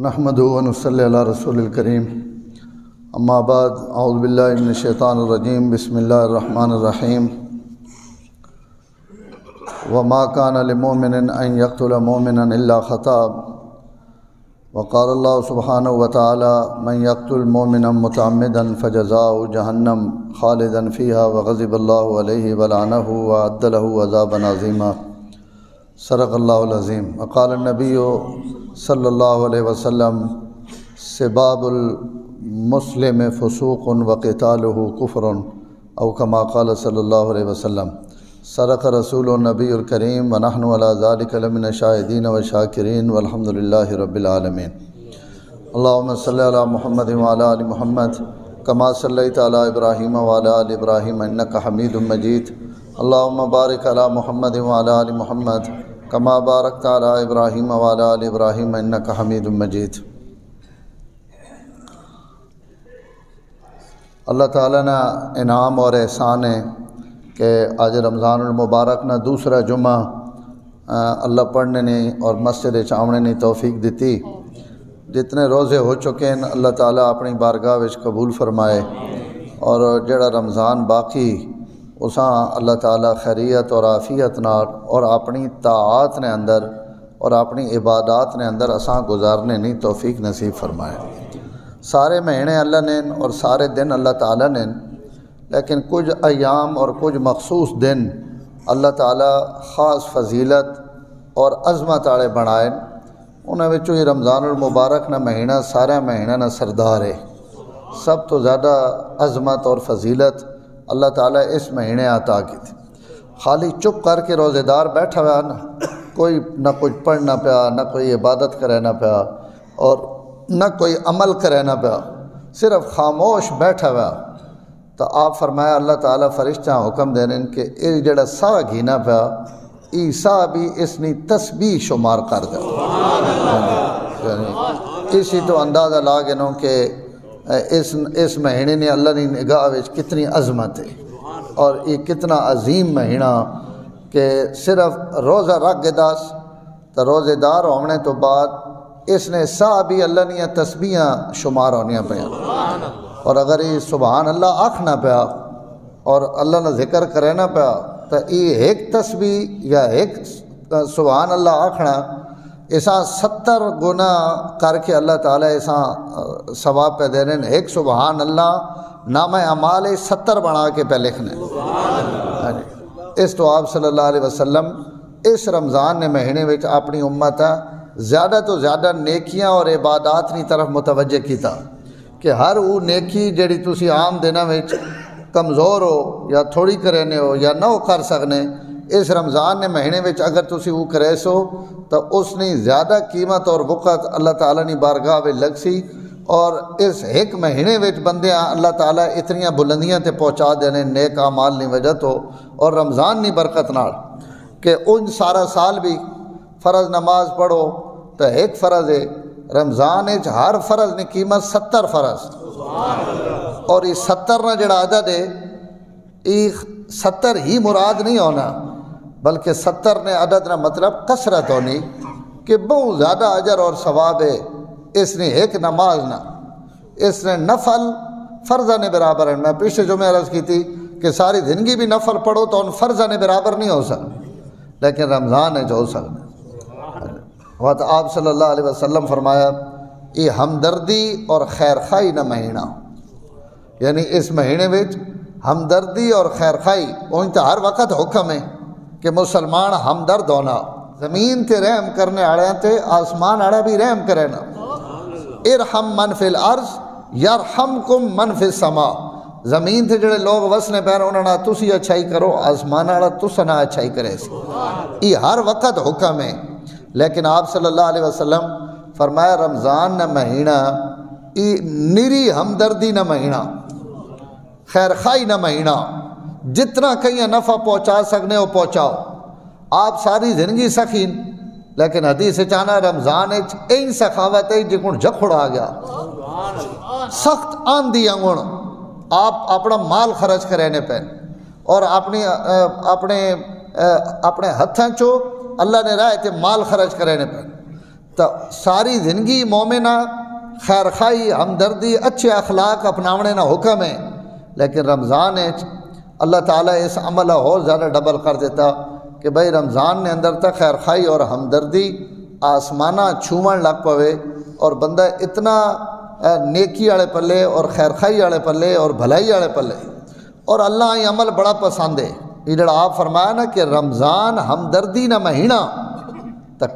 نحمدہ و نصلی علی رسول الکریم اما بعد اعوذ باللہ من الشیطان الرجیم بسم اللہ الرحمن الرحیم وما کان لمؤمن ان یقتل مؤمنا الا خطأ وقال اللہ سبحانہ وتعالی من یقتل مؤمنا متعمدا فجزاؤہ جہنم خالدا فیہا وغضب اللہ علیہ ولعنہ وأعد له عذابا عظیما صدق اللہ العظیم وقال النبی صلی اللہ علیہ وسلم سباب المسلم فسوق وقتالہ کفر او کما قال صلی اللہ علیہ وسلم صدق رسول النبی الکریم ونحن علی ذلک لمن الشاہدین والشاکرین والحمد للہ رب العالمین اللہم صلی علی محمد وعلی آل محمد کما صلیت علی ابراہیم وعلی آل ابراہیم انک حمید مجید اللہم بارک علی محمد وعلی آل محمد کما بارکت علی ابراہیم وعلی آل ابراہیم انک حمید مجید۔ اللہ تعالیٰ نے انعام اور احسان ہے کہ آج رمضان المبارک نہ دوسرا جمعہ اللہ پڑھنے نے اور مسجد چاونے نے توفیق دیتی۔ جتنے روزے ہو چکے ہیں اللہ تعالیٰ اپنی بارگاہ وچ قبول فرمائے، اور جڑا رمضان باقی اساں اللہ تعالیٰ خیریت اور عافیت نال اور اپنی طاعات نے اندر اور اپنی عبادات نے اندر اساں گزارنے نہیں توفیق نصیب فرمائے۔ سارے مہینے اللہ نے اور سارے دن اللہ تعالیٰ نے، لیکن کچھ ایام اور کچھ مخصوص دن اللہ تعالیٰ خاص فضیلت اور عظمت والے بنائے۔ انہاں وچوں یہ رمضان المبارک نہ مہینہ سارا مہینہ نہ سردار ہے۔ سب تو زیادہ عظمت اور فضیلت اللہ تعالیٰ اس مہینے عطا کی تھی۔ خالی چپ کر کے روزے دار بیٹھا ہوا نہ کچھ پڑھنا پیا، نہ کوئی عبادت کرے نہ پیا، اور نہ کوئی عمل کرے نہ پیا، صرف خاموش بیٹھا ہوا۔ تو آپ فرمایا اللہ تعالیٰ فرشتہ حکم دے رہے کہ یہ جڑا سا گھینا پیا ای سا بھی اس نے تسبیح شمار کر دے۔ یعنی اسی تو اندازہ لا گنو کہ اس مہینے نے اللہ نے نگاہ وچ کتنی عظمت ہے، اور یہ کتنا عظیم مہینہ کہ صرف روزہ رکھ کے دس تو روزے دار ہونے تو بعد اس نے سا بھی اللہ نے تسبیحاں شمار ہونیاں پیا، اور اگر یہ سبحان اللہ آکھنا پیا اور اللہ نے ذکر کرے نہ پیا تو یہ ایک تسبیح یا ایک سبحان اللہ آکھنا ایسا 70 گنا کر کے اللہ تعالیٰ ایسا ثواب پہ دے رہے ہیں۔ ایک سبحان اللہ نام اعمال 70 بنا کے پہ لکھنے۔ اس تو آپ صلی اللہ علیہ وسلم اس رمضان نے مہینے وچ اپنی امت زیادہ تو زیادہ نیکیاں اور عبادات کی طرف متوجہ کیتا کہ ہر وہ نیکی جڑی تسی عام دنوں وچ کمزور ہو یا تھوڑی کرنے ہو یا نہ کر سکنے، اس رمضان نے مہینے وچ اگر تسی وہ کرے سو تو اس نے زیادہ قیمت اور وقت اللہ تعالیٰ نے بارگاہ وچ لگ سی، اور اس ایک مہینے وچ بندے اللہ تعالیٰ اتنیاں بلندیاں تے پہنچا دینے نیک اعمال کی وجہ تو اور رمضان کی برکت نال کہ ان سارا سال بھی فرض نماز پڑھو تو ایک فرض ہے، رمضان ہر فرض نے قیمت 70 فرض، اور یہ 70 نہ جڑا عدد ہے یہ 70 ہی مراد نہیں ہونا، بلکہ 70 نے عدد نہ مطلب کثرت ہونی کہ بہت زیادہ اجر اور ثواب ہے۔ اس نے ایک نماز نہ، اس نے نفل فرضہ نے برابر ہے۔ میں پچھلے جمعے عرض کی تھی کہ ساری زندگی بھی نفل پڑھو تو ان فرضہ نے برابر نہیں ہو سکتے، لیکن رمضان ہے جو ہو سکتے۔ وقت آپ صلی اللہ علیہ وسلم فرمایا یہ ہمدردی اور خیر خواہی نہ مہینہ، یعنی اس مہینے وچ ہمدردی اور خیر خواہی ان تو ہر وقت حکم ہے کہ مسلمان ہمدرد ہونا، زمین تے رحم کرنے آڑے تے آسمان آڑے بھی رحم کرے نا۔ ارحم من فی الارض یرحمکم من فی السماء، زمین تے جڑے لوگ وسنے پیر انہوں نے تسی اچھائی کرو، آسمان آڑا تسنا اچھائی کرے سی، یہ ہر وقت حکم ہے۔ لیکن آپ صلی اللہ علیہ وسلم فرمایا رمضان نہ مہینہ یہ نری ہمدردی نہ مہینہ، خیر خواہی نہ مہینہ، جتنا کہیں نفع پہنچا سکنے ہو پہنچاؤ۔ آپ ساری زندگی سخین، لیکن حدیث چاہنا رمضان این سخاوت ہے جکن جکھڑ آ گیا، سخت آندھی انگن آپ اپنا مال خرچ کرنے پہ اور اپنے ہتھاں چو اللہ نے راہ تے مال خرچ کرنے پہ، تو ساری زندگی مومنہ خیر خائی ہمدردی اچھے اخلاق اپناونے نہ حکم ہے، لیکن رمضان اللہ تعالیٰ اس عملہ اور زیادہ ڈبل کر دیتا کہ بھئی رمضان نے اندر تک خیر خائی اور ہمدردی آسمانہ چھومن لگ پوے اور بندہ اتنا نیکی والے پلے اور خیر خائی والے پلے اور بھلائی والے پلے، اور اللہ یہ عمل بڑا پسند ہے۔ یہ جڑا آپ فرمایا نا کہ رمضان ہمدردی نہ مہینہ، تو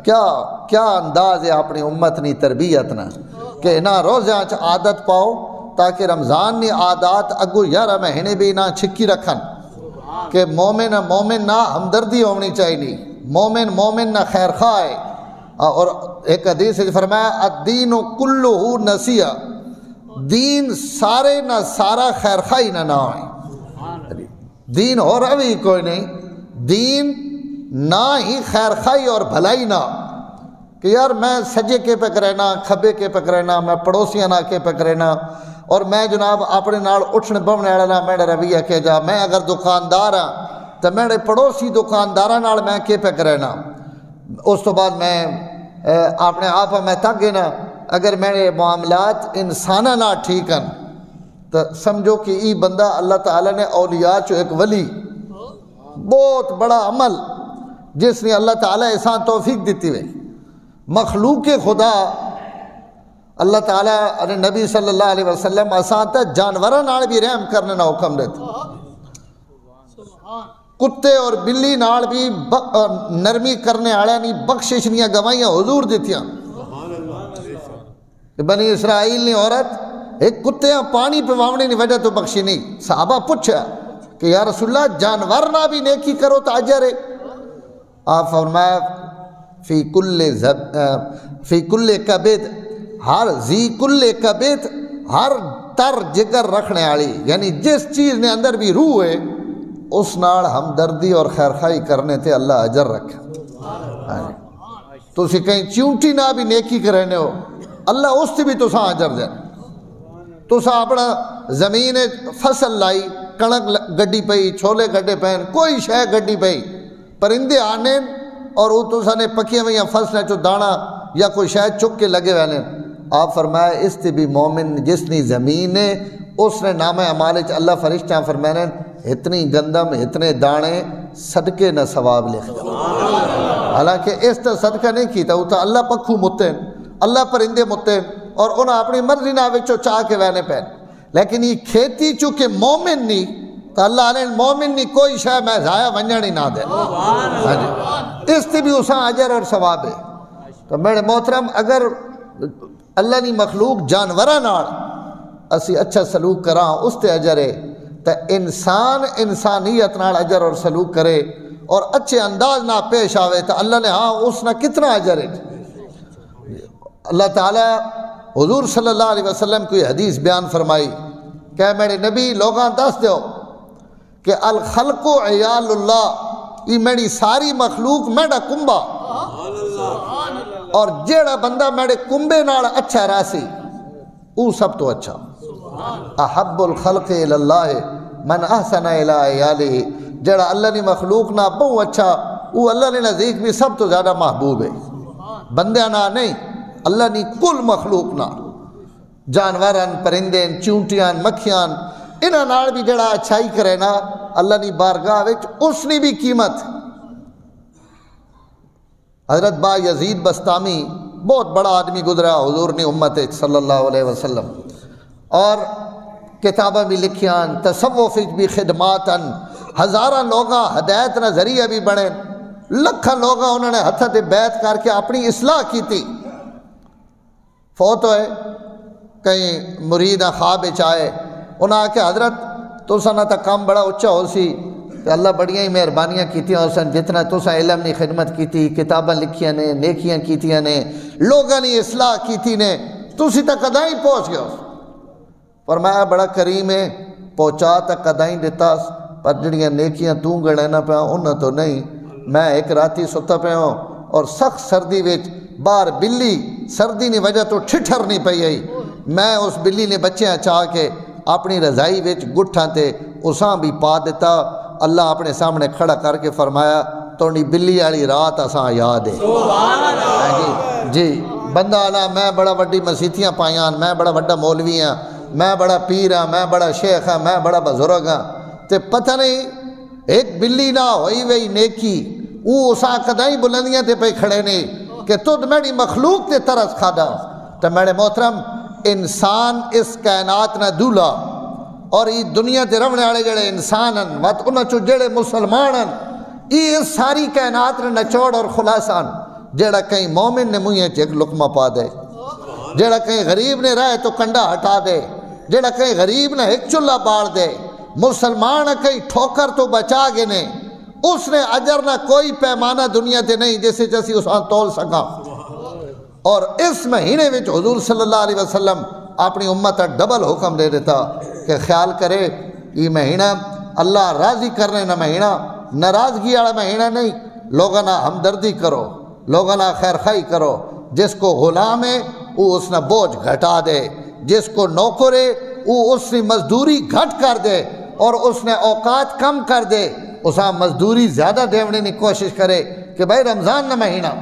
کیا انداز ہے اپنی امت نی تربیت نہ کہ نہ روزہ عادت پاؤ تاکہ رمضان نی عادات اگو 11 مہینے بھی نہ چھکی رکھن کہ مومن نہ ہمدردی ہونی چاہیے، مومن نہ خیر خواہ ہے۔ اور ایک حدیث سے فرمایا الدین کلہ نصیحہ، دین سارے نہ سارا خیر خواہی نہ ہوئے، دین اور ابھی کوئی نہیں، دین نہ ہی خیر خواہی اور بھلائی نہ کہ یار میں سجے کے پک رہنا کھبے کے پک رہنا، میں پڑوسیاں نہ کے پک رہنا، اور میں جناب اپنے نال اٹھنے بونے والا میرا رویہ کہ جا، میں اگر دکاندار ہاں تو میرے پڑوسی دکانداراں نال میں کے پک رہنا، اس تو بعد میں اپنے آپ میں تک گنا اگر میرے معاملات انسانہ نہ ٹھیک ہیں تو سمجھو کہ یہ بندہ اللہ تعالیٰ نے اولیاء چو ایک ولی بہت بڑا عمل جس نے اللہ تعالیٰ احسان توفیق دیتی ہوئے مخلوق خدا اللہ تعالیٰ نے نبی صلی اللہ علیہ وسلم آسان تا جانوراں نال بھی رحم کرنے نہ حکم دیتا، کتے اور بلی نال بھی نرمی کرنے آڑے نہیں بخشش نہیں گوائیاں حضور دیتیاں۔ بنی اسرائیل نے عورت ایک کتےاں پانی پہ واونے نہیں وجہ تو بخشی نہیں، صحابہ پوچھا کہ یا رسول اللہ جانور نہ بھی نیکی کرو تو اجر ہے؟ آپ فرمایا فی کل کبد، ہر ذی کل کبد، ہر تر جگر رکھنے والی، یعنی جس چیز نے اندر بھی روح ہے اس نال ہمدردی اور خیرخائی کرنے تے اللہ اجر رکھا۔ تو اسی کہیں چونٹی نہ بھی نیکی کرنے ہو اللہ اس سے بھی تو ساں اجر دے۔ تو ساں اپنا زمین فصل لائی، کنک گڈی پئی، چھولے گڈے پہن، کوئی شے گڈی پئی، پرندے آنے اور وہ تو ساں نے پکیاں ہوئی فصلیں چو دانا یا کوئی شے چک کے لگے ہوئے۔ آپ فرمایا اس تے بھی مومن جس نے زمین ہے اس نے نام اعمال اللہ فرشتہ فرمانے اتنی گندم اتنے دانے صدقے نہ ثواب لکھ دو، حالانکہ اس تا صدقہ نہیں کیتا، وہ تا اللہ پکھو متن، اللہ پرندے متن اور انہاں اپنی مرضی نہ وچوں چاہ کے وینے پہن، لیکن یہ کھیتی چونکہ مومن نہیں تو اللہ علیہ مومن نہیں کوئی شے میں ضائع ونجنی نہ دے، اس تے بھی اساں اجر اور ثواب ہے۔ تو میرے محترم اگر اللہ نے مخلوق جانوراں نال اسی اچھا سلوک کراں اس تے اجر ہے، تو انسان انسانیت نال اجر اور سلوک کرے اور اچھے انداز نہ پیش آوے تو اللہ نے ہاں اس نہ کتنا اجر ہے۔ اللہ تعالیٰ حضور صلی اللہ علیہ وسلم کو یہ حدیث بیان فرمائی کہ میرے نبی لوگاں دس دیو کہ الخلق عیال اللہ، یہ میری ساری مخلوق میرا کنبا، اور جیڑا بندہ میرے کنبے نال اچھا راسی وہ سب تو اچھا۔ احب الخلق الاللہ من احسن الی عیالہ، جڑا اللہ نے مخلوق نہ بہت اچھا وہ اللہ نے نزدیک بھی سب تو زیادہ محبوب ہے، بندے نہ نہیں، اللہ نے کل مخلوق نہ، جانوران پرندین چونٹیاں مکھیاں انہاں نال بھی جڑا اچھائی کرے نا اللہ نے بارگاہ وچ اس نے بھی قیمت۔ حضرت با یزید بستامی بہت بڑا آدمی گزرا حضور نے امت صلی اللہ علیہ وسلم، اور کتابیں بھی لکھیاں، تصوف بھی خدماتاً، ہزاراں لوگاں ہدایت نہ ذریعہ بھی بڑھے، لکھاں لوگاں انہوں نے ہتھے بیعت کر کے اپنی اصلاح کی تھی۔ فوت ہوئے کہیں مرید خواب چاہے انہاں آ کے حضرت تو سنہ تا کام بڑا اچھا ہو سی کہ اللہ بڑیاں ہی مہربانیاں کیتیاں ہو سن، جتنا تو سا علم نے خدمت کیتی، کتابیں لکھیاں نے، نیکیاں کیتیاں نے، لوگاں نے اصلاح کیتی نے، تو سی تا قدائیں پہنچ گیا۔ فرمایا بڑا کریم ہے، پہنچا تا قدائیں دیتا، پر جڑیاں نیکیاں تو گڑینا پہ انہاں تو نہیں۔ میں ایک راتی ستا پہ ہوں اور سخت سردی وچ باہر بلی سردی نے وجہ تو ٹھٹھر نہیں پئی آئی، میں اس بلی نے بچیاں چاہ کے اپنی رضائی وچ گٹھاں تے اساں بھی پا دیتا۔ اللہ اپنے سامنے کھڑا کر کے فرمایا تو بلی والی رات اساں یاد ہے جی بندہ آنا میں بڑا وڈی مسیتیاں پائیاں، میں بڑا وڈا مولوی ہاں، میں بڑا پیر ہاں، میں بڑا شیخ ہاں، میں بڑا بزرگ ہاں، تے پتہ نہیں ایک بلی نہ ہوئی وئی نیکی وہ اساں کدائیں بلندیاں تے پہ کھڑے نہیں کہ تُد میری مخلوق تے ترس کھادا۔ تو میرے محترم انسان اس کائنات نہ دولا، اور یہ دنیا تے رہنے والے جڑے انسان ہیں وقت انہاں چو جڑے مسلمان ہیں یہ ساری کائنات نے نچوڑ اور خلاصان جڑا کہیں مومن نے منہ ایک لقمہ پا دے، جڑا کہیں غریب نے رہے تو کنڈا ہٹا دے، جڑا کہیں غریب نے ایک چلہ باڑ دے، مسلمان کہیں ٹھوکر تو بچا گے نے، اس نے اجر نہ کوئی پیمانہ دنیا تے نہیں جیسے جیسی اساں تول سکا۔ اور اس مہینے وچ حضور صلی اللہ علیہ وسلم اپنی امت ڈبل حکم دے دیتا کہ خیال کرے یہ مہینہ اللہ راضی کرنے نہ مہینہ، ناراضگی والا مہینہ نہیں، لوگوں نہ ہمدردی کرو، لوگوں نہ خیر خائی کرو، جس کو غلام ہے وہ اس نے بوجھ گھٹا دے، جس کو نوکر ہے وہ اس نے مزدوری گھٹ کر دے، اور اس نے اوقات کم کر دے، اساں مزدوری زیادہ دینے کی کوشش کرے کہ بھائی رمضان نہ مہینہ۔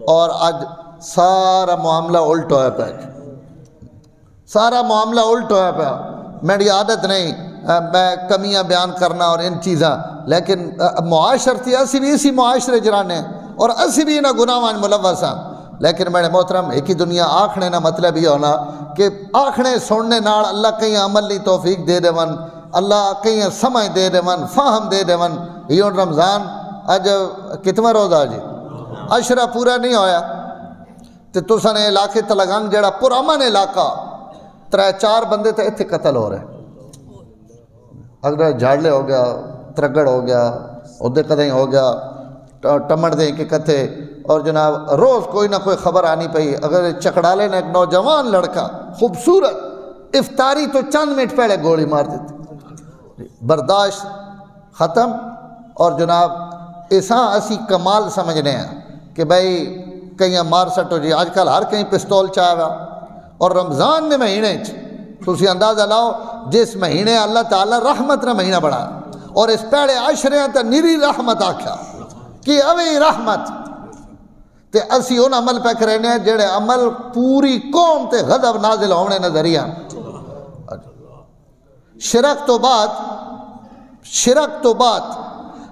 اور آج سارا معاملہ الٹ ہویا پہ، سارا معاملہ الٹ ہویا پہ۔ میری عادت نہیں میں کمیاں بیان کرنا اور ان چیزاں، لیکن معاشرتی اسی بھی اسی معاشرے جرانے اور اسی بھی انہاں گناہاں ملوث ہیں، لیکن میرے محترم ایک ہی دنیا آکھنے نہ مطلب یہ ہونا کہ آکھنے سننے نال اللہ کہیں عمل نہیں توفیق دے دے ون، اللہ کہیں سمجھ دے دے ون، فہم دے دے ون۔ یہ رمضان اج کتواں روزہ جی؟ عشرہ پورا نہیں ہویا تے تساں نے علاقے تلگنگ جڑا پرامن علاقہ 3-4 بندے تے اتھے قتل ہو رہے، اگر جھاڑلے ہو گیا، ترگڑ ہو گیا، ادھے کدیں ہو گیا، ٹمڑ دیں کہ کتھے، اور جناب روز کوئی نہ کوئی خبر آنی پئی۔ اگر چکڑالے نے ایک نوجوان لڑکا خوبصورت افطاری تو چند منٹ پہلے گولی مار دیتی، برداشت ختم۔ اور جناب ایسا اسی کمال سمجھنے ہیں کہ بھائی کہیں مار سٹو جی، آج کل ہر کہیں پستول چاہے، اور رمضان نے مہینے تسی اندازہ لاؤ جس مہینے اللہ تعالیٰ رحمت نہ مہینہ بڑھا، اور اس پہلے عشرے تا نیری رحمت آکھا کہ اوی رحمت تے اسی ان عمل پہ کرنے ہیں جڑے عمل پوری قوم تے غضب نازل ہونے نظریہ۔ شرک تو بعد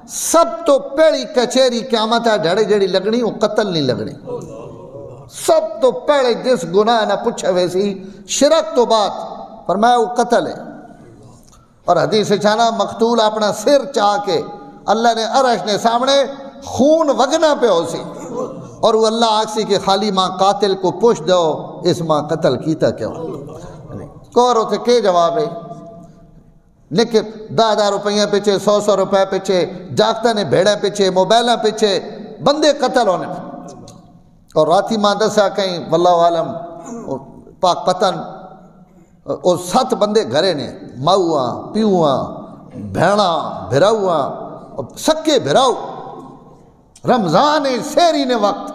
سب تو پہلی کچہری قیامت ہے ڈھڑے جڑی لگنی وہ قتل نہیں لگنی، سب تو پہلے جس گناہ نہ پوچھے ویسی شرک تو بعد فرمایا وہ قتل ہے۔ اور حدیث چھانا مقتول اپنا سر چاہ کے اللہ نے عرش نے سامنے خون وگنا پہ ہو سی، اور وہ اللہ آکسی کہ خالی ماں قاتل کو پوچھ دو اس ماں قتل کیتا کیوں، کورو تے کے جواب ہے لیکن 10,000 روپیہ پیچھے، 100 روپے پیچھے، جاگتا نے بھیڑے پیچھے، موبائلہ پیچھے بندے قتل ہونے پہ۔ اور راتی ماں دسا کہیں واللہ عالم پاک پتن اور 7 بندے گھرے نے، ماؤاں پیواں بھیڑاں بھراؤاں سکے بھراؤ، رمضان سیری نے وقت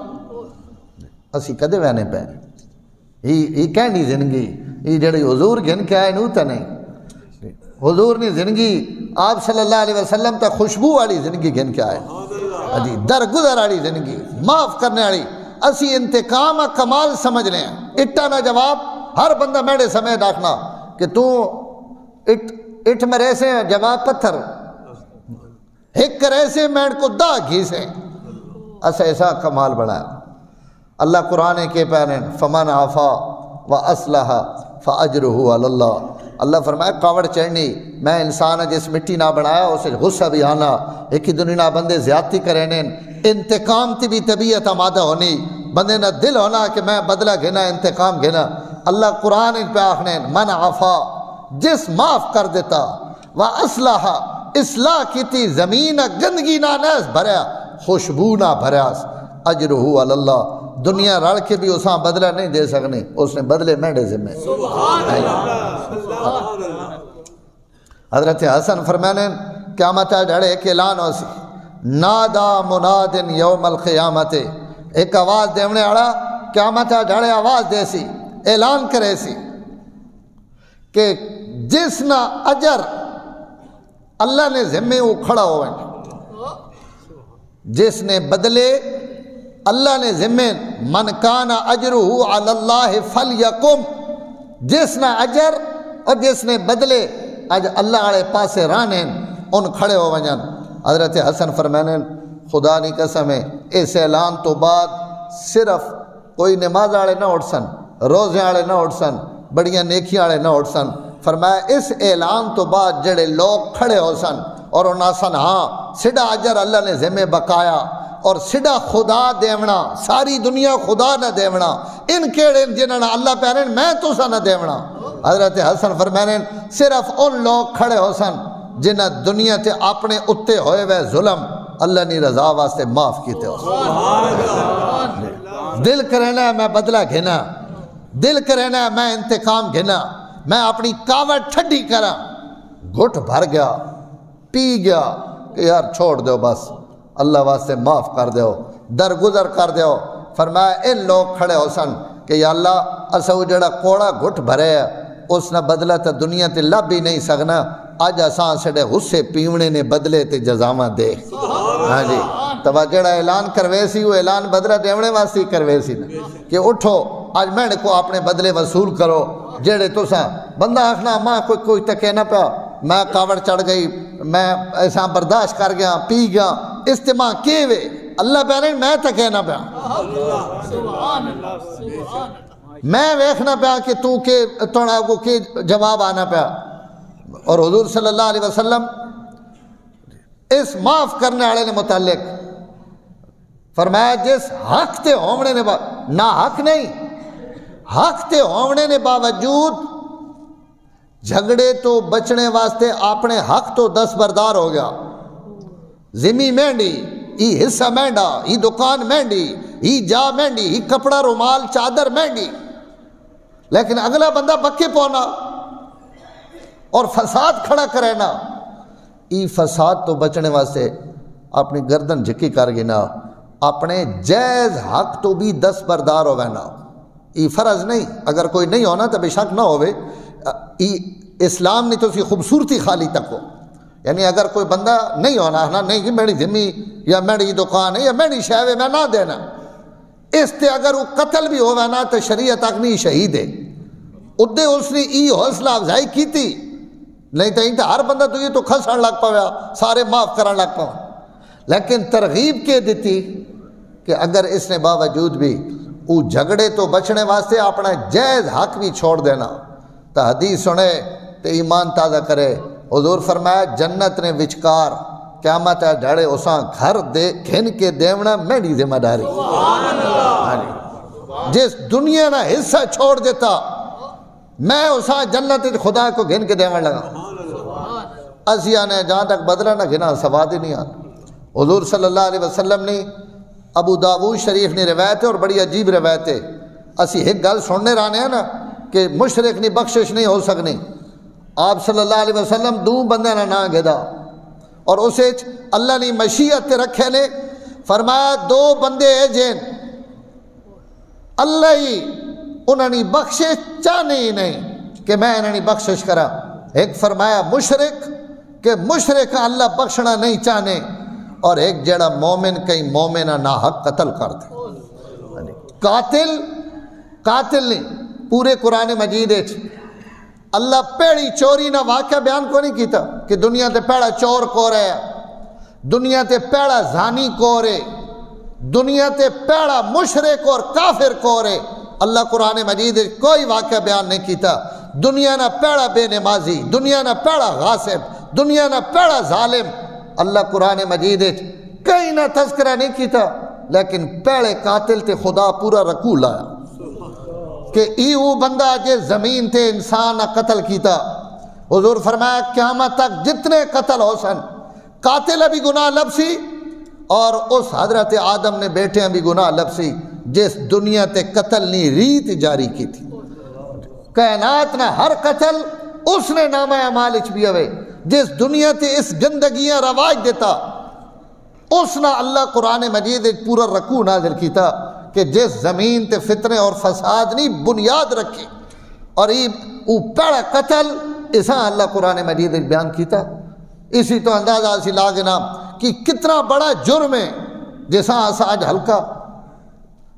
اسی کدے وینے پہ یہ کہنی زندگی یہ جڑی حضور گھن کے آئے نو تا نہیں، حضور نے زندگی آپ صلی اللہ علیہ وسلم تا خوشبو والی زندگی گھن کے آئے، درگزر والی زندگی، معاف کرنے والی۔ اسی انتقام کمال سمجھ لیں، اٹھا نہ جواب ہر بندہ میرے سمے ڈاکنا کہ تو اٹھ میں رہے سے جواب پتھر ایک کرے سے میں کو دا گھی سے اسا ایسا کمال بڑھایا۔ اللہ قرآن کے پہنن فمن عفا و اصلح فاجرہ علی اللہ، اللہ فرمایا کاوڑ چڑھنی میں انسان جس مٹی نہ بنایا اسے غصہ بھی آنا، ایک ہی دنیا بندے زیادتی کرنے، انتقام تی بھی طبیعت آمادہ ہونی، بندے نہ دل ہونا کہ میں بدلہ گھنا انتقام گھنا۔ اللہ قرآن پہ آخنے من عفا جس معاف کر دیتا و اصلح اصلاح کی تی زمین گندگی نہ نیس بھریا خوشبو نہ بھریاس اجرہ علی اللہ، دنیا رڑ کے بھی اساں بدلہ نہیں دے سکنے، اس نے بدلے میڈے ذمہ۔ حضرت حسن فرمانے قیامت ڈھڑے ایک اعلان ہو سی، نادا منادن یوم القیامت، ایک آواز دیونے آڑا قیامت ڈھڑے آواز دے سی اعلان کرے سی کہ جس نہ اجر اللہ نے ذمہ وہ کھڑا ہوئے، جس نے بدلے اللہ نے ذمہ من کان اجرہ علی اللہ فلیقم، جس نہ اجر اور جس نے بدلے اج اللہ والے پاسے رانے ان کھڑے ہو ونجن۔ حضرت حسن فرمانے خدا نہیں قسم ہے اس اعلان تو بعد صرف کوئی نماز والے نہ اٹھ سن، روزے والے نہ اٹھ سن، بڑیاں نیکیاں والے نہ اٹھ سن۔ فرمایا اس اعلان تو بعد جڑے لوگ کھڑے ہو سن اور انہاں سن ہاں سڈا اجر اللہ نے ذمہ بقایا اور سڈا خدا دیونا، ساری دنیا خدا نہ دیونا، ان کیڑے جنہاں نے اللہ پیارے میں تو سا نہ دیونا۔ حضرت حسن فرمانے صرف ان لوگ کھڑے ہو سن جنہ دنیا تے اپنے اتے ہوئے وے ظلم اللہ نے رضا واسطے معاف کیتے ہو۔ دل کرنا ہے میں بدلہ گھنا، دل کرنا ہے میں انتقام گھنا، میں اپنی کاوٹ ٹھڈی کرا، گھٹ بھر گیا، پی گیا کہ یار چھوڑ دو بس اللہ واسطے معاف کر دیو، درگزر کر دیو۔ فرمایا ان لوگ کھڑے ہو سن کہ یا اللہ اسا وہ جڑا کوڑا گھٹ بھرے ہے اس نہ بدلہ تا دنیا تے لب ہی نہیں سکنا، آج اساں سڑے غصے پیونے نے بدلے تے جزامہ دے۔ ہاں جی تو جڑا اعلان کروے سی وہ اعلان بدلہ دیونے واسطے کروے سی نا کہ اٹھو آج میں نے کو اپنے بدلے وصول کرو۔ جڑے تو سا بندہ آخنا ماں کوئی تکے نہ پیا، میں کاوڑ چڑھ گئی، میں ایسا برداشت کر گیا، پی گیا، استماع کیے وے اللہ پیارے میں تکے نہ پیا، میں ویکھنا پیا کہ تو کے توڑا کو کے جواب آنا پیا۔ اور حضور صلی اللہ علیہ وسلم اس معاف کرنے والے نے متعلق فرمایا جس حق تے ہومنے نے نہ حق نہیں، حق تے ہومنے نے باوجود جھگڑے تو بچنے واسطے اپنے حق تو دستبردار ہو گیا، زمین مہنڈی، ای حصہ مہنڈا، ای دکان مہنڈی، ای جا مہنڈی، ای کپڑا رومال چادر مہنڈی، لیکن اگلا بندہ بکے پونا اور فساد کھڑا کرے نا، ای فساد تو بچنے واسطے اپنی گردن جھکی کر گنا، اپنے جائز حق تو بھی دستبردار ہو نا۔ ای فرض نہیں، اگر کوئی نہیں ہونا تو بے شک نہ ہوئے، اسلام نے تو اسی خوبصورتی خالی تک ہو، یعنی اگر کوئی بندہ نہیں ہونا نا نہیں کہ میری ذمہ یا میری دکان ہے یا میری شہوے میں نہ دینا، اس تے اگر وہ قتل بھی ہوگا نا تو شریعت اگنی شہید ہے، ادھے اس نے ای حوصلہ افزائی کی تھی، نہیں تو ہر بندہ تو یہ تو کھسن لگ پایا، سارے معاف کرن لگ پایا، لیکن ترغیب کے دیتی کہ اگر اس نے باوجود بھی وہ جھگڑے تو بچنے واسطے اپنا جائز حق بھی چھوڑ دینا تو حدیث سنے تو ایمان تازہ کرے۔ حضور فرمایا جنت نے وچکار قیامت ہے ڈھڑے اساں گھر دے کھن کے دیونا میری ذمہ داری، جس دنیا نہ حصہ چھوڑ دیتا میں اساں جنت خدا کو گھن کے دیونا لگا۔ اسیہ نے جہاں تک بدلہ نہ گھنا سواد ہی نہیں آتا۔ حضور صلی اللہ علیہ وسلم نے ابو داود شریف نے روایت ہے اور بڑی عجیب روایت ہے، اسی ایک گل سننے رانے ہیں نا کہ مشرک نہیں بخشش نہیں ہو سکنی، آپ صلی اللہ علیہ وسلم دو بندے نہ گدا اور اسے اللہ نے مشیت رکھے نے فرمایا دو بندے ہیں جن اللہ ہی انہوں نے بخشش چاہنے ہی نہیں کہ میں انہوں نے بخشش کرا، ایک فرمایا مشرک کہ مشرک اللہ بخشنا نہیں چاہنے، اور ایک جڑا مومن کئی مومنہ نا حق قتل کر دے۔ قاتل نہیں، پورے قرآن مجید اللہ پیڑی چوری نہ واقعہ بیان کو نہیں کیتا کہ دنیا تے پیڑا چور کو رہے، دنیا تے پیڑا زانی کو رہے، دنیا تے پیڑا مشرک اور کافر کو رہے، اللہ قرآن مجید کوئی واقعہ بیان نہیں کیتا۔ دنیا نہ پیڑا بے نمازی، دنیا نہ پیڑا غاصب، دنیا نہ پیڑا ظالم، اللہ قرآن مجید کئی نہ تذکرہ نہیں کیتا، لیکن پیڑے قاتل تے خدا پورا رکوع لایا کہ ایو بندہ جے زمین تے انسان قتل کیتا۔ حضور فرمایا قیامت تک جتنے قتل ہو سن قاتل بھی گناہ لبسی اور اس حضرت آدم نے بیٹیاں بھی گناہ لبسی جس دنیا تے قتل نہیں ریت جاری کی تھی، کائنات نہ ہر قتل اس نے نامہ اعمال اچ بھی ہوئے، جس دنیا تے اس گندگیاں رواج دیتا اس نہ اللہ قرآن مجید پورا رکوع نازل کیتا کہ جس زمین تے فتنے اور فساد نہیں بنیاد رکھی اور یہ پیڑا قتل اساں اللہ قرآن مجید بیان کیتا۔ اسی تو اندازہ اسی لاگنا کہ کتنا بڑا جرم ہے جیسا آج ہلکا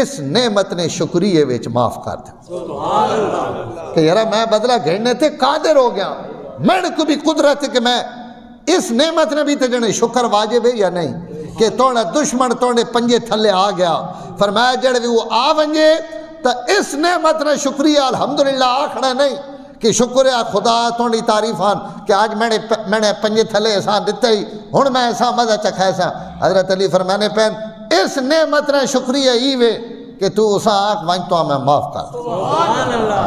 اس نعمت نے شکریہ وچ معاف کر دے کہ یارا میں بدلہ گھڑنے تے قادر ہو گیا، میرے کو بھی قدرت ہے کہ میں اس نعمت نے بھی تے جنے شکر واجب ہے یا نہیں کہ توڑا دشمن توڑے پنجے تھلے آ گیا، فرمایا جڑے بھی وہ آ ونجے تا اس نعمت نے شکریہ الحمدللہ آکھنا نہیں کہ شکر ہے خدا توڑی تعریفان کہ آج میں نے پنجے تھلے احسان دیتا ہی ہن میں احسان مزہ چکھا ایسا۔ حضرت علی فرمانے پہن اس نعمت نے شکریہ ہی وے کہ تو اسا آنکھ وانج تو ہمیں معاف کر۔ سبحان اللہ۔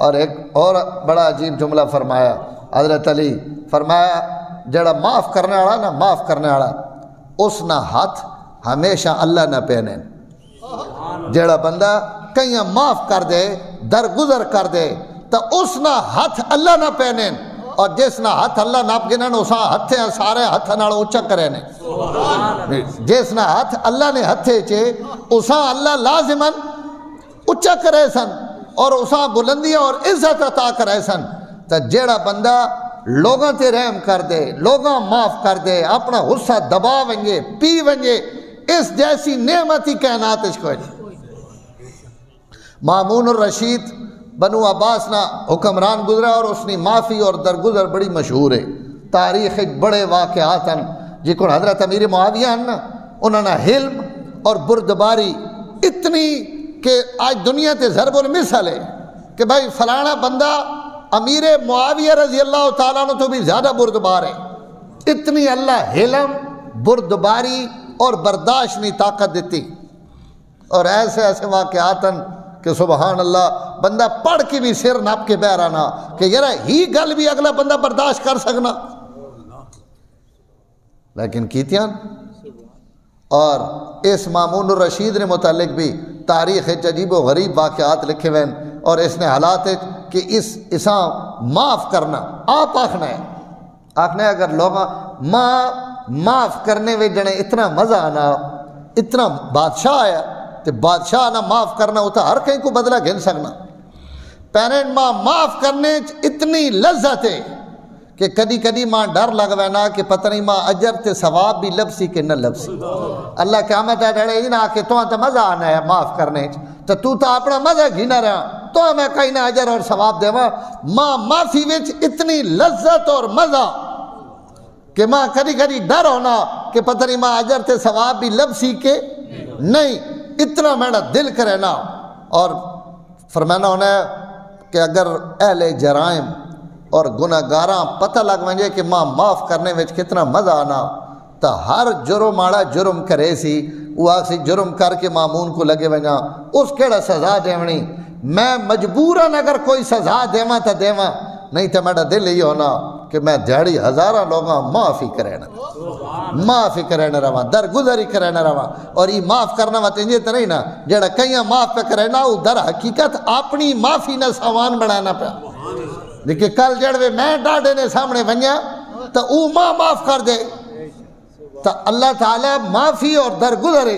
اور ایک اور بڑا عجیب جملہ فرمایا حضرت علی، فرمایا جڑا معاف کرنے والا نا، معاف کرنے والا اس نہ ہاتھ ہمیشہ اللہ نہ پہنے۔ جڑا بندہ کہیں معاف کر دے، درگزر کر دے تو اس نہ ہاتھ اللہ نہ پہنے، اور جس نہ ہاتھ اللہ نہ گنن اسا ہتھے سارے ہاتھ نال اونچا کرے نے، جس نہ ہاتھ اللہ نے ہتھے چے اسا اللہ لازمن اونچا کرے سن اور اسا بلندی اور عزت عطا کرے سن۔ تو جیڑا بندہ لوگاں تے رحم کر دے، لوگاں معاف کر دے، اپنا غصہ دبا ونجے پی ونجے، اس جیسی نعمت ہی کائنات اس کوئی نہیں۔ مامون الرشید بنو عباس نہ حکمران گزرا اور اس نے معافی اور درگزر بڑی مشہور ہے، تاریخ بڑے واقعات ہیں جی کو حضرت امیر معاویہ ہیں نا، انہوں نے حلم اور بردباری اتنی کہ آج دنیا تے ضرب المثل ہے کہ بھائی فلانا بندہ امیر معاویہ رضی اللہ تعالیٰ عنہ تو بھی زیادہ بردبار ہے، اتنی اللہ حلم بردباری اور برداشت نہیں طاقت دیتی، اور ایسے ایسے واقعات ہیں کہ سبحان اللہ بندہ پڑھ کے بھی سر ناپ کے بہ رہنا کہ یار ہی گل بھی اگلا بندہ برداشت کر سکنا، لیکن کیتیاں۔ اور اس مامون الرشید نے متعلق بھی تاریخ عجیب و غریب واقعات لکھے ہوئے ہیں، اور اس نے حالات کہ اساں معاف کرنا آپ آخنا ہے اگر لوگ معاف کرنے میں جنے اتنا مزہ آنا، اتنا بادشاہ آیا تو بادشاہ نہ معاف کرنا ہوتا ہر کہیں کو بدلہ گھن سکنا، پیرنٹ ماں معاف کرنے اتنی لذت ہے کہ کدی کدی ماں ڈر لگوانا کہ پتہ نہیں ماں اجر تے ثواب بھی لبسی کہ نہ لبسی۔ اللہ قیامت ڈڑے ہی نہ کہ تو مزہ آنا ہے معاف کرنے تو اپنا مزہ گھینا رہا تو میں کہیں نہ اجر اور ثواب دے ماں معافی وچ اتنی لذت اور مزہ کہ ماں کدی کدی ڈر ہونا کہ پتہ نہیں ماں اجر تے ثواب بھی لبسی کہ نہیں، اتنا میرا دل کرے نا۔ اور فرمانا ہونا ہے کہ اگر اہل جرائم اور گناہگاراں پتہ لگ ونجے کہ ماں معاف کرنے میں کتنا مزہ آنا تو ہر جرم آڑا جرم کرے سی وہ آسی جرم کر کے مامون کو لگے ونجا اس کیڑا سزا دیونی، میں مجبوراً اگر کوئی سزا دیواں تو دیواں، نہیں تو میرا دل ہی ہونا کہ میں دیہڑی ہزارہ لوگاں معافی کرے نہ رواں درگزری کرے نہ رواں۔ اور یہ معاف کرنا وقت انجے تو نہیں نا جڑا کئیاں معاف پہ کرے نا وہ در حقیقت اپنی معافی نہ سامان بنانا پہ، لیکن کل جڑوے میں ڈاڑے نے سامنے ونیا تو او ماں معاف کر دے تو اللہ تعالیٰ معافی اور درگزرے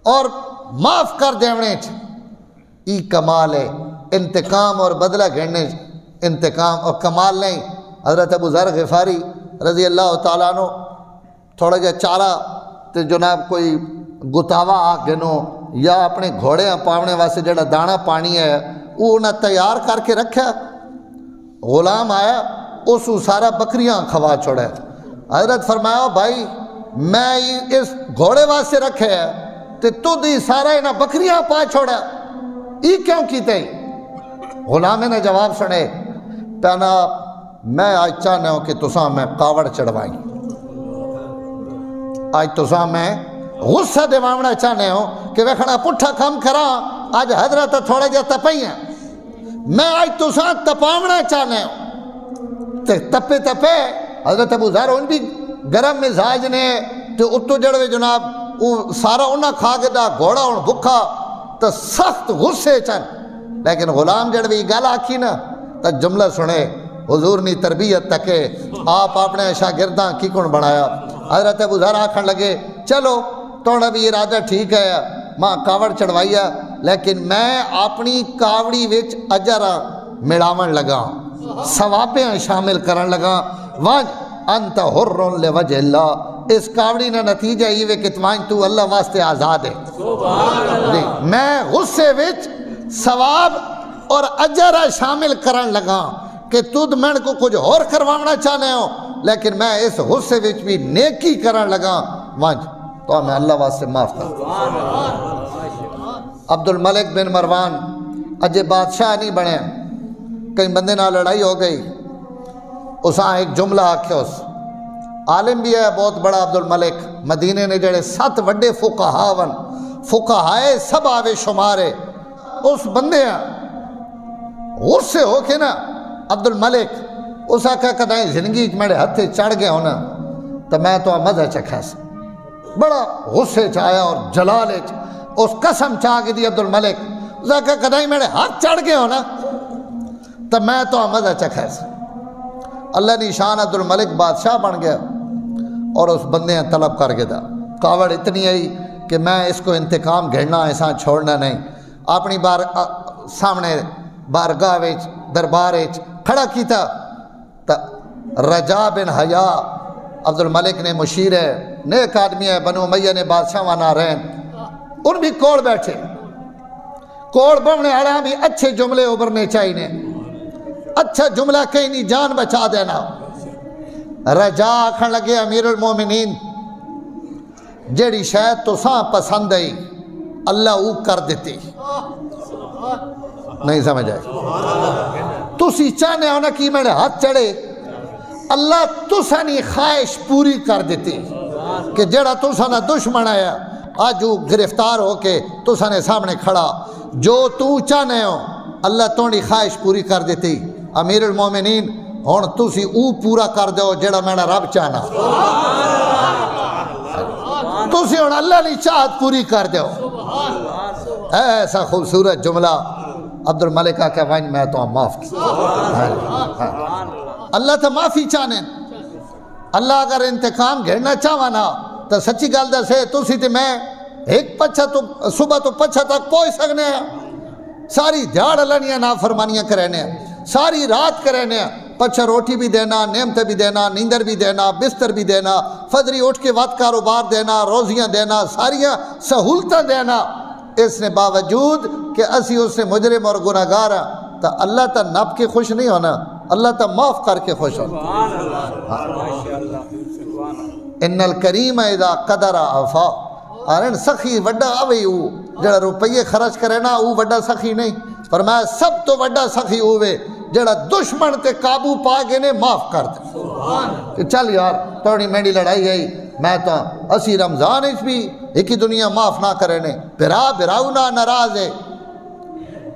اور معاف کر دیونے ای کمال ہے، انتقام اور بدلہ گھڑنے انتقام اور کمال نہیں۔ حضرت ابو ذر غفاری رضی اللہ تعالیٰ عنہ تھوڑا جا چارہ تے جناب کوئی گتاوا آ گنو یا اپنے گھوڑے پاونے واسطے جڑا دانا پانی ہے وہ انہیں تیار کر کے رکھا، غلام آیا اس سارا بکریاں کھوا چھوڑا۔ حضرت فرمایا بھائی میں اس گھوڑے واسطے رکھے ہے تو دی سارا انہیں بکریاں پا چھوڑا، یہ کیوں کیتے؟ غلام نے جواب سنے پہنا میں آج چاہنا ہوں کہ تساں میں کاوڑ چڑھوائیں، آج تساں میں غصہ دیوانا چاہنے ہوں کہ ویکھنا پٹھا کام کراں آج حضرت تھوڑے جا تپئی ہیں، میں آج تساں تپاونا چاہنے ہوں تپے حضرت ابو ذر ان بھی گرم مزاج نے تو اتو جڑوے جناب وہ سارا انہاں کھا کے دا گھوڑا ان بکھا تو سخت غصے چن، لیکن غلام جڑوے گل آکھی نا تو جملہ سنے حضور نے تربیت تکے آپ اپنے شاگرداں کی کن بنایا۔ حضرت ابو ذر آکھن لگے چلو توڑا بھی ارادہ ٹھیک ہے ماں کاوڑ چڑھوائیا، لیکن میں اپنی کاوڑی وچ اجرہ ملاون لگا، ثوابیں شامل کرن لگا، وانج انت حر لوجہ اللہ، اس کاوڑی نے نتیجہ یہ وے کہ تمہیں تو اللہ واسطے آزاد ہے جی میں غصے وچ ثواب اور اجر شامل کرن لگا کہ تُد من کو کچھ اور کروانا چاہنے ہو لیکن میں اس غصے وچ بھی نیکی کرن لگا وانج تو میں اللہ واسطے معاف کر عبد الملک بن مروان اجے بادشاہ نہیں بنے کئی بندے نہ لڑائی ہو گئی اساں ایک جملہ آکھے اس عالم بھی ہے بہت بڑا عبد الملک مدینے نے جڑے 7 وڈے فقہا ون فقہائے سب آوے شمارے اس بندے غصے ہو کے نا عبد الملک اس آکھا کدائیں زندگی میرے ہتھے چڑھ گئے ہونا تو میں تو مزہ چکھا سا بڑا غصے چایا اور جلال اس قسم چاہ کے دی عبد الملک اس آکھا کدائیں میرے ہاتھ چڑھ گئے ہونا تو میں تو مزہ چکھا سا اللہ نشان عبد الملک بادشاہ بن گیا اور اس بندے طلب کر کے دا کاوڑ اتنی آئی کہ میں اس کو انتقام گھڑنا ایسا چھوڑنا نہیں اپنی سامنے بارگاہ وچ دربار وچ کھڑا کیتا تا رجا بن حیا عبد الملک نے مشیر ہے نیک آدمی ہے بنو امیہ نے بادشاہ وانا رہن ان بھی کوڑ بیٹھے کوڑ بمنے آڑا بھی اچھے جملے ابھرنے چاہیے اچھا جملہ کہیں نہیں جان بچا دینا رجا آکھن لگے امیر المومنین جیڑی شاید تو ساں پسند آئی اللہ او کر دیتی نہیں سمجھ آئے تسی چاہنے ہونا کی میرے ہاتھ چڑھے اللہ تسانی خواہش پوری کر دیتی کہ جڑا تسانا دشمن آیا آج وہ گرفتار ہو کے تسانے سامنے کھڑا جو تو چاہنے ہو اللہ تونی خواہش پوری کر دیتی امیر المومنین ہون تسی او پورا کر دو جڑا میرا رب چاہنا تسی ہون اللہ نے چاہت پوری کر دو ایسا خوبصورت جملہ عبد الملک آکھا وائن میں تو معاف کی اللہ تو معافی چاہنے اللہ اگر انتقام گھڑنا چاہوانا تو سچی گل دا سے تسی تے میں ایک پچھا تو صبح تو پچھا تک پہنچ سکنے ہیں ساری دیاڑ لنیاں نافرمانیاں کرنے ہیں ساری رات کرنے ہیں پچھا روٹی بھی دینا نعمت بھی دینا نیندر بھی دینا بستر بھی دینا فجری اٹھ کے وقت کاروبار دینا روزیاں دینا ساریاں سہولتیں دینا اس نے باوجود کہ اسی اس نے مجرم اور گناہگار ہیں تو اللہ تا نب کے خوش نہیں ہونا اللہ تا معاف کر کے خوش ہونا ان الکریم اذا قدر عفا آرین سخی وڈا آوئی ہو جڑا روپیے خرچ کرے نا وہ وڈا سخی نہیں فرمایا سب تو وڈا سخی ہوئے جڑا دشمن تے قابو پا گئے نے معاف کر دے کہ چل یار توڑی میڈی لڑائی گئی میں تو اسی رمضان اس بھی ایک ہی دنیا معاف نہ کرے نے براؤ نہ ناراض ہے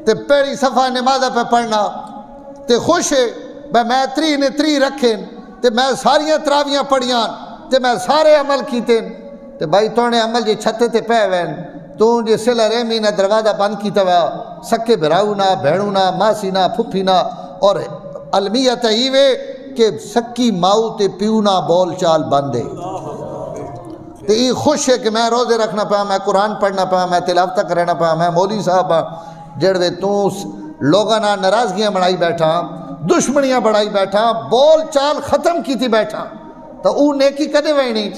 تے پیڑی صفحہ نمازہ پہ پڑھنا تے خوش ہے میں 3 نے 3 رکھیں تے میں ساریاں تراویاں پڑھیاں تے میں سارے عمل کیتے تے بھائی توڑنے عمل جی چھتے تے پہ وین تو جی صلہ رحمی نہ دروازہ بند کی توا سکے براؤ نہ بھیڑو نہ ماسی نہ پھپھی نہ اور علمیت ہیوے کہ سکی ماؤ تے پیو نہ بول چال بندے تے یہ خوش ہے کہ میں روزے رکھنا پایا میں قرآن پڑھنا پایا میں تلاوت کرنا پایا میں مولوی صاحب جڑوے تو لوگاں نہ ناراضگیاں بڑھائی بیٹھا دشمنیاں بڑھائی بیٹھا بول چال ختم کی تھی بیٹھا تو او نیکی کدے وہی نہیں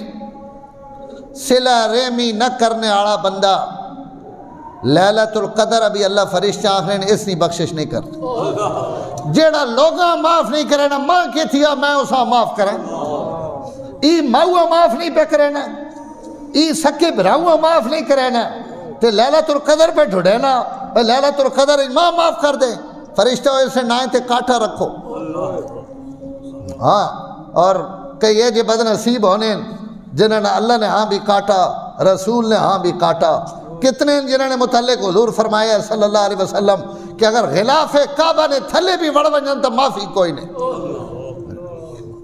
صلہ رحمی نہ کرنے آڑا بندہ لیلۃ القدر ابھی اللہ فرشتہ آخرین اس نہیں بخشش نہیں کرتا جیڑا لوگاں معاف نہیں کرے نا ماں کے تھیا میں اسا معاف کریں ای ماؤں معاف نہیں پہ کرے نا ای سکے براؤں معاف نہیں کرے نا تے لیلۃ القدر پہ ڈھڑے نا لیلۃ القدر ماں معاف کر دے فرشتہ اسے نائیں تے کاٹا رکھو ہاں اور کئی یہ جو بدنصیب ہونے جنہوں نے اللہ نے ہاں بھی کاٹا رسول نے ہاں بھی کاٹا کتنے جنہوں نے متعلق حضور فرمایا صلی اللہ علیہ وسلم کہ اگر غلاف کعبہ نے تھلے بھی بڑھ ونجن تو معافی کوئی نہیں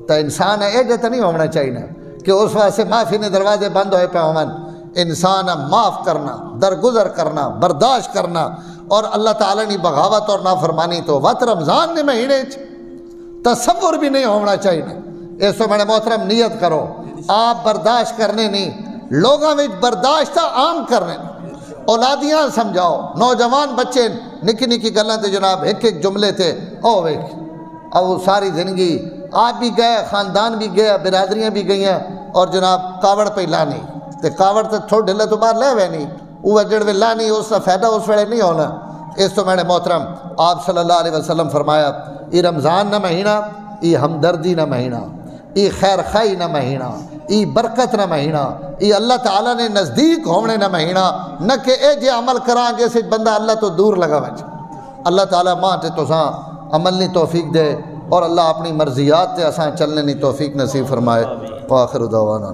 تو انسان ہے یہ تو نہیں ہونا چاہیے کہ اس واسطے معافی نے دروازے بند ہوئے پہ ہومن انسان معاف کرنا درگزر کرنا برداشت کرنا اور اللہ تعالیٰ نے بغاوت اور نافرمانی تو وقت رمضان نے مہینے تصور بھی نہیں ہونا چاہیے اس تو میں نے محترم نیت کرو آپ برداشت کرنے نہیں لوگاں میں برداشت عام کرنے اولادیاں سمجھاؤ نوجوان بچے نکی نکی گلیں تھے جناب ایک ایک جملے تھے او ویک اب وہ ساری زندگی آپ بھی گئے خاندان بھی گیا برادریاں بھی گئی ہیں اور جناب کاوڑ پہ لانی تے کاوڑ تے تھوڑ ڈھلے تو باہر لے ہوئے نہیں وہ جڑ وے لانی اس کا فائدہ اس ویلے نہیں ہونا۔ اس تو میں نے محترم آپ صلی اللہ علیہ وسلم فرمایا یہ رمضان نہ مہینہ، یہ ہمدردی نہ مہینہ، یہ خیر خائی نہ مہینہ، یہ برکت نہ مہینہ، یہ اللہ تعالیٰ نے نزدیک ہونے نہ مہینہ، نہ کہ اے جے عمل کران جیسے بندہ اللہ تو دور لگا وجہ۔ اللہ تعالیٰ ماں تے تساں عمل نہیں توفیق دے اور اللہ اپنی مرضیات تے اساں چلنے نہیں توفیق نصیب فرمائے۔ وآخر دعوانا